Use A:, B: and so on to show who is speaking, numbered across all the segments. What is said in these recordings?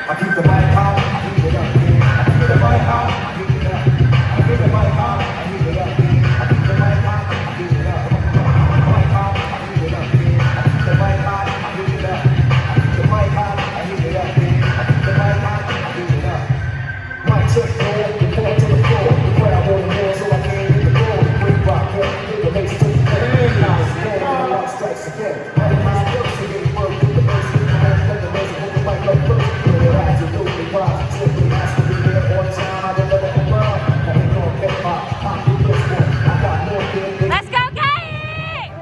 A: I keep the mic hot, I keep it up. I keep the mic hot, I keep it up. I keep the mic hot, I keep it up. I keep the mic hot, I keep it up. Mic hot, I keep it up. I keep the mic hot, I keep it up. I keep the mic hot, I keep it up. I keep the mic hot, I keep it up. Mic check, roll, report to the floor. The crowd wanted more, so I came in the door. Bring rock, hit the bass to the head. Now it's going and the light strikes again. All of my work, so get work with the bass. Let the bass hold the mic up first. Absolutely positively has to be there on time. I don't let it run. I ain't gonna get my pop with this one. I got more than
B: Let's go, Kate!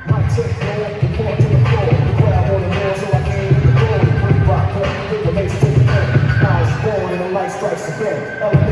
A: Mic check, roll, report to the floor. The crowd wanted more, so I came in the door. Bring rock, hit the bass to the head. Now it's going and the light strikes again.